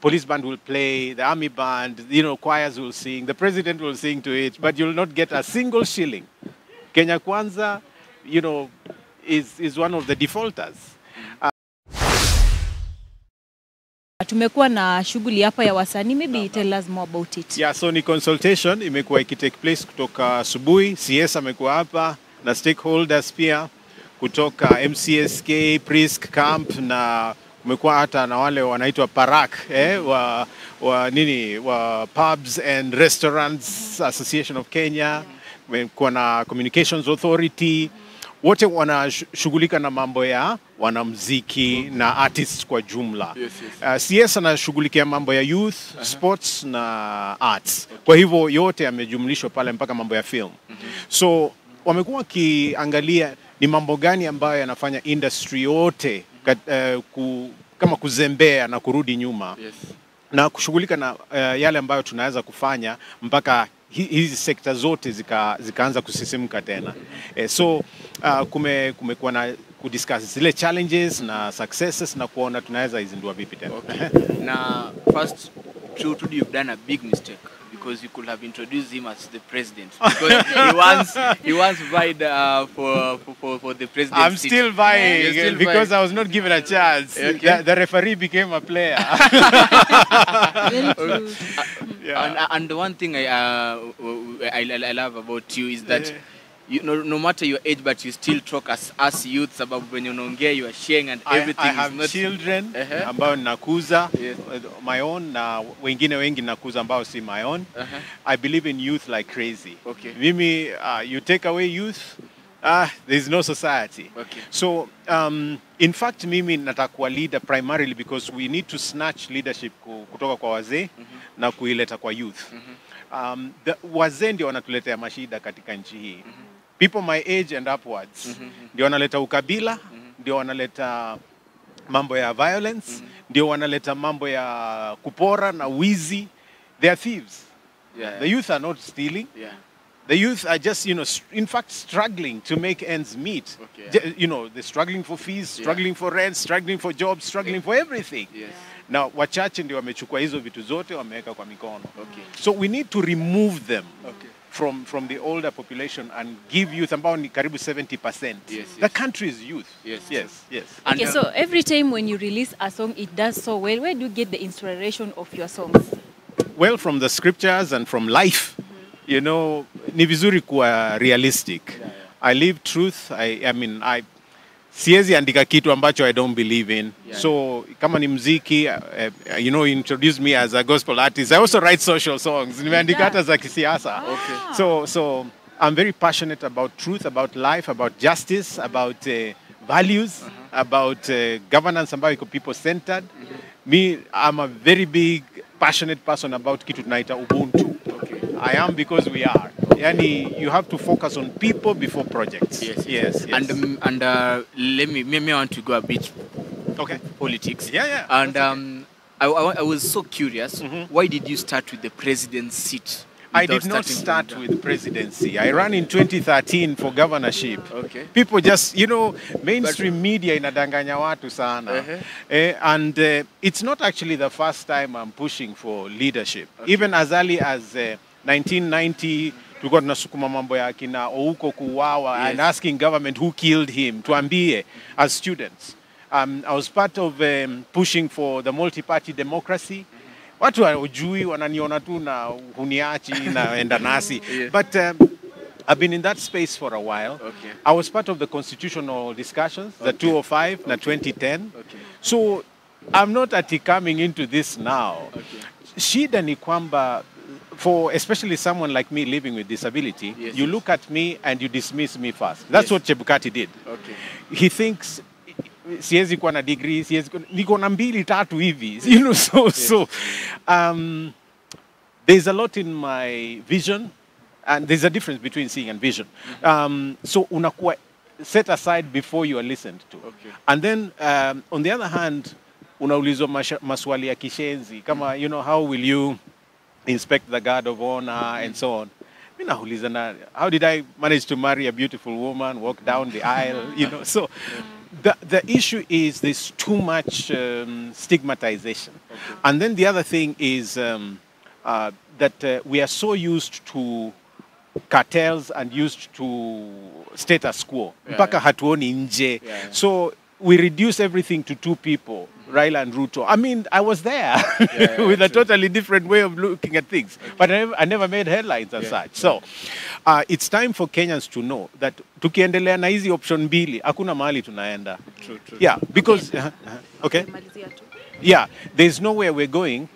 police band will play, the army band, choirs will sing, the president will sing to it, but you'll not get a single shilling. Kenya Kwanza, is one of the defaulters. Tumekuwa na shughuli hapa ya wasanii, maybe tell us more about it. Yeah, so ni consultation imekuwa ikitake place kutoka asubuhi. CS amekuwa hapa na stakeholders pia kutoka MCSK, Prisk Camp, na umekuwa hata na wale wanaitwa Parak wa Pubs and Restaurants Association of Kenya, kumekuwa na Communications Authority. Wote wanashughulika na mambo ya wanamuziki na artists kwa jumla. CS anashughulikia mambo ya youth, sports na arts. Kwa hivyo yote yamejumlishwa pale mpaka mambo ya film. So wamekuwa wakiangalia ni mambo gani ambayo yanafanya industry yote kama kuzembea na kurudi nyuma. Na kushughulika na yale ambayo tunaweza kufanya mpaka hizi sekta zote zikaanza kusisimka tena. So kumekuwa na kudiscuss zile challenges na successes na kuona tunaweza izindua vipi tena. Now, first, truly you've done a big mistake because you could have introduced him as the president. Because he once vied for the president. I'm still vying because I was not given a chance. Okay. The referee became a player. Very true. And the one thing I love about you is that no matter your age, but you still talk as youths about when you know you are sharing and everything. I have children ambao nakuza my own na wengine wengi nakuza ambao si my own. I believe in youth like crazy. Okay. Mimi, you take away youth, there's no society. Okay. So in fact mimi natakuwa leader primarily because we need to snatch leadership kutoka kwa wazee na kuileta kwa youth. Wazee ndio wanatuletea mashida katika nchi hii. People my age and upwards ndio wanaleta ukabila, ndio wanaleta mambo ya violence, ndio wanaleta mambo ya kupora na wizi. They are thieves. The youth are not stealing. The youth are just, in fact, struggling to make ends meet. They're struggling for fees, struggling for rent, struggling for jobs, struggling for everything. Now, wachache ndio wamechukua hizo vitu zote wameweka kwa mikono. So we need to remove them from the older population and give youth ambao ni karibu 70%. The country is youth. Yes. Okay, so every time when you release a song, it does so well. Where do you get the inspiration of your songs? Well, from the scriptures and from life. Ni vizuri kuwa realistic. I live truth. I mean, siwezi andika kitu ambacho I don't believe in. So, kama ni muziki, you introduced me as a gospel artist. I also write social songs. Nimeandika hata za kisiasa. So I'm very passionate about truth, about life, about justice, about values, about governance ambayo iko people-centered. Me, I'm a very big, passionate person about kitu tunaita ubuntu. I am because we are. Yani, you have to focus on people before projects. Yes. And let me want to go a bit politics. And I was so curious. Why did you start with the presidency seat? I did not start with presidency. I ran in 2013 for governorship. People just, mainstream media inadanganya watu sana. And it's not actually the first time I'm pushing for leadership. Even as early as 1990, tulikuwa tunasukuma mambo ya kina Ouko kuuawa and asking government who killed him, tuambie as students. I was part of pushing for the multi-party democracy. Watu hawajui wananiona tu na huniachi na enda nasi. But I've been in that space for a while. I was part of the constitutional discussions, the 205 na 2010. So I'm not coming into this now. Shida ni kwamba for especially someone like me living with disability, you look at me and you dismiss me first. That's what Chebukati did. He thinks siwezi kuwa na degree, niko na 2-3 hivi. So there's a lot in my vision, and there's a difference between seeing and vision. So unakuwa set aside before you are listened to. And then on the other hand, unaulizwa maswali ya kishenzi kama how will you inspect the guard of honor and so on. How did I manage to marry a beautiful woman, walk down the aisle, So The issue is there's too much stigmatization. Okay. And then the other thing is that we are so used to cartels and used to status quo. Mpaka hatuoni nje. So we reduce everything to two people, Raila and Ruto. I mean, I was there with a totally different way of looking at things. Okay. But I never made headlines as such. So it's time for Kenyans to know that tukiendelea na hizi option mbili, hakuna mahali tunaenda. True. Yeah, because... Okay. Yeah, there's nowhere we're going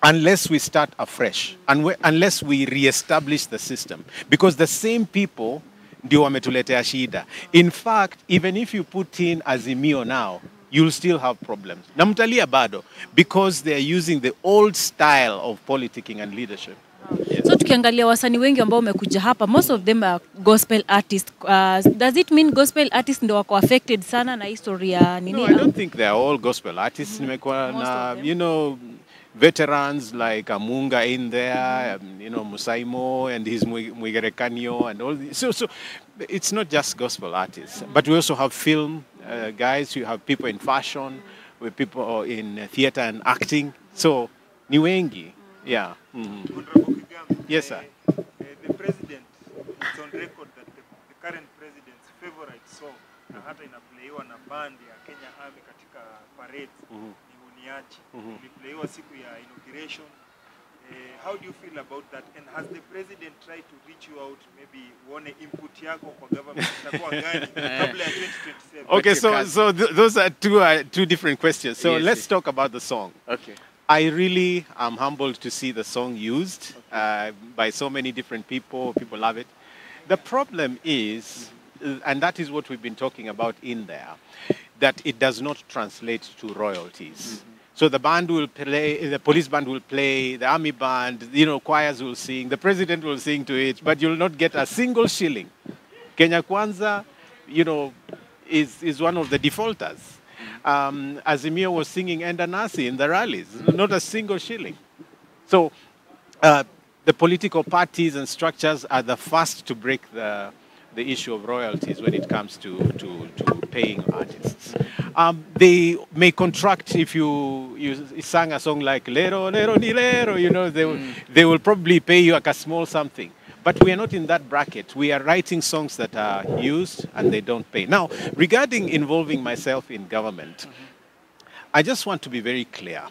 unless we start afresh, unless we re-establish the system. Because the same people ndio wametuletea shida. In fact, even if you put in Azimio now, you'll still have problems. Na mtalia bado, because they are using the old style of politicking and leadership. Yes. So tukiangalia wasanii wengi ambao wamekuja hapa, most of them are gospel artists. Does it mean gospel artists ndio wako affected sana na historia nini? No, I don't think they are all gospel artists. Nimekuwa na, you know, veterans like Amunga in there, you know, Musaimo and his Mwigerekanyo and all these. So it's not just gospel artists, but we also have film guys, you have people in fashion, with people in theater and acting. So, ni wengi, yeah. Yes, sir. The president, it's on record that the current president's favorite song, na hata inapleiwa na band ya Kenya Army katika parades, Playwa siku ya inauguration. How do you feel about that? And has the president tried to reach you out, maybe one input yako kwa government itakuwa gani kabla ya 2027? Okay, so those are two different questions. So let's talk about the song. Okay. I really am humbled to see the song used by so many different people. People love it. The problem is, and that is what we've been talking about in there, that it does not translate to royalties. So the band will play, the police band will play, the army band, you know, choirs will sing, the president will sing to it, but you'll not get a single shilling. Kenya Kwanza, you know, is one of the defaulters. Azimio was singing Enda Nasi in the rallies, not a single shilling. So the political parties and structures are the first to break the issue of royalties when it comes to paying artists. They may contract if you sang a song like Lero, Lero, Ni Lero, you know, they will probably pay you like a small something. But we are not in that bracket. We are writing songs that are used and they don't pay. Now, regarding involving myself in government, I just want to be very clear.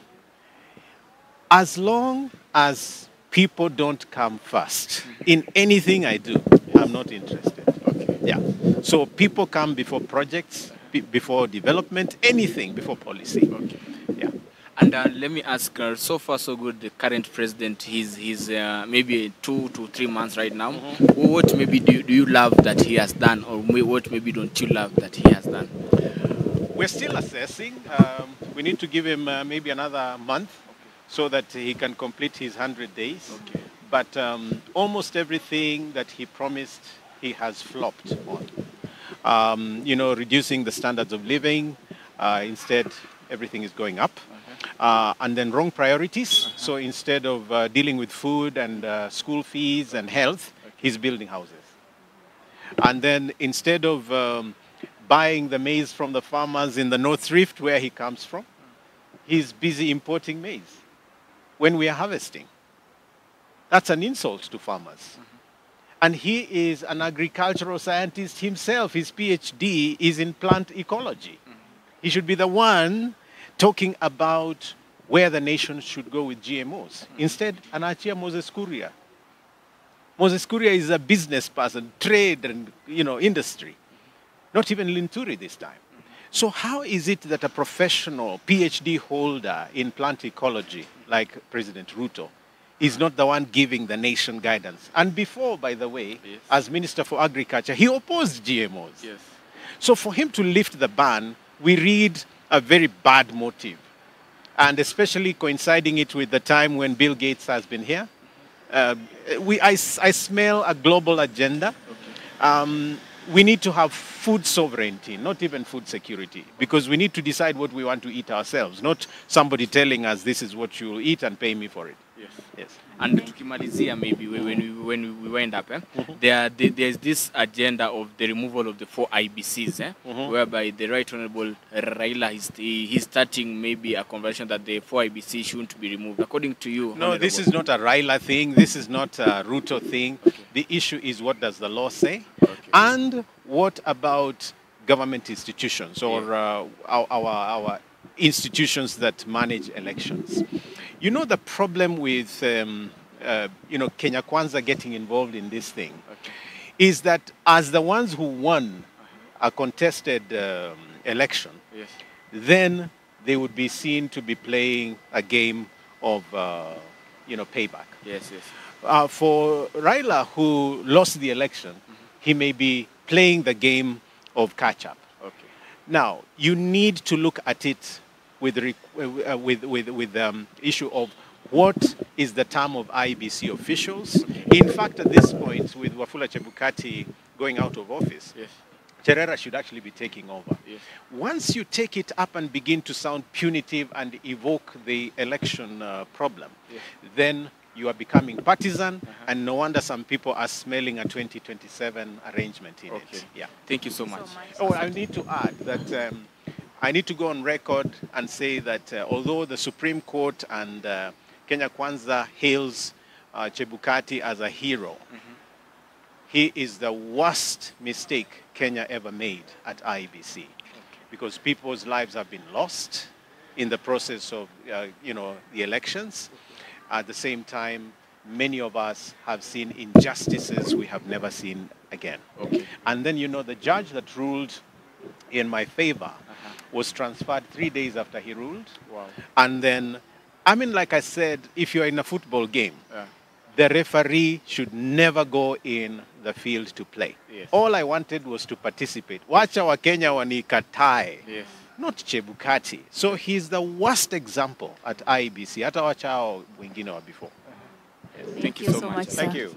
As long as people don't come first in anything I do, I'm not interested. Okay. Yeah. So people come before projects, before development, anything before policy. Okay. Yeah. And let me ask, so far so good, the current president, he's maybe 2 to 3 months right now. What maybe do you love that he has done, or what maybe don't you love that he has done? We're still assessing. We need to give him maybe another month so that he can complete his 100 days. Okay. But almost everything that he promised, he has flopped on. You know, reducing the standards of living. Instead, everything is going up. And then wrong priorities. So instead of dealing with food and school fees and health, he's building houses. And then instead of buying the maize from the farmers in the North Rift where he comes from, he's busy importing maize when we are harvesting. That's an insult to farmers. And he is an agricultural scientist himself. His PhD is in plant ecology. He should be the one talking about where the nation should go with GMOs. Instead, anachia Moses Kuria. Moses Kuria is a business person, trade and, you know, industry. Not even Linturi this time. So how is it that a professional PhD holder in plant ecology, like President Ruto, is not the one giving the nation guidance? And before, by the way, as Minister for Agriculture, he opposed GMOs. Yes. So for him to lift the ban, we read a very bad motive. And especially coinciding it with the time when Bill Gates has been here. I smell a global agenda. Okay. We need to have food sovereignty, not even food security, because we need to decide what we want to eat ourselves, not somebody telling us this is what you'll eat and pay me for it. Yes. Yes. And tukimalizia maybe when we wind up, there's this agenda of the removal of the 4 IBCs, whereby the Right Honorable Raila he's starting maybe a conversation that the 4 IBC shouldn't be removed. According to you, no, this is not a Raila thing. This is not a Ruto thing. Okay. The issue is, what does the law say, and what about government institutions or our institutions that manage elections? You know, the problem with, Kenya Kwanza getting involved in this thing is that as the ones who won a contested election, then they would be seen to be playing a game of, payback. Yes, yes. For Raila, who lost the election, he may be playing the game of catch-up. Okay. Now, you need to look at it with the issue of what is the term of IBC officials. In fact, at this point, with Wafula Chebukati going out of office, Cherera should actually be taking over. Yes. Once you take it up and begin to sound punitive and evoke the election problem, then you are becoming partisan, and no wonder some people are smelling a 2027 arrangement in it. Yeah. Thank you so much. Oh, I need to add that I need to go on record and say that although the Supreme Court and Kenya Kwanza hails Chebukati as a hero, he is the worst mistake Kenya ever made at IEBC, because people's lives have been lost in the process of, the elections. At the same time, many of us have seen injustices we have never seen again. And then, the judge that ruled in my favor was transferred 3 days after he ruled. Wow. And then, like I said, if you're in a football game, the referee should never go in the field to play. Yes. All I wanted was to participate. Wacha wa Kenya wanikatae. Yes. Not Chebukati. So he's the worst example at IEBC. Hata wacha hao wengine wa before. Thank you so much, sir. Thank you.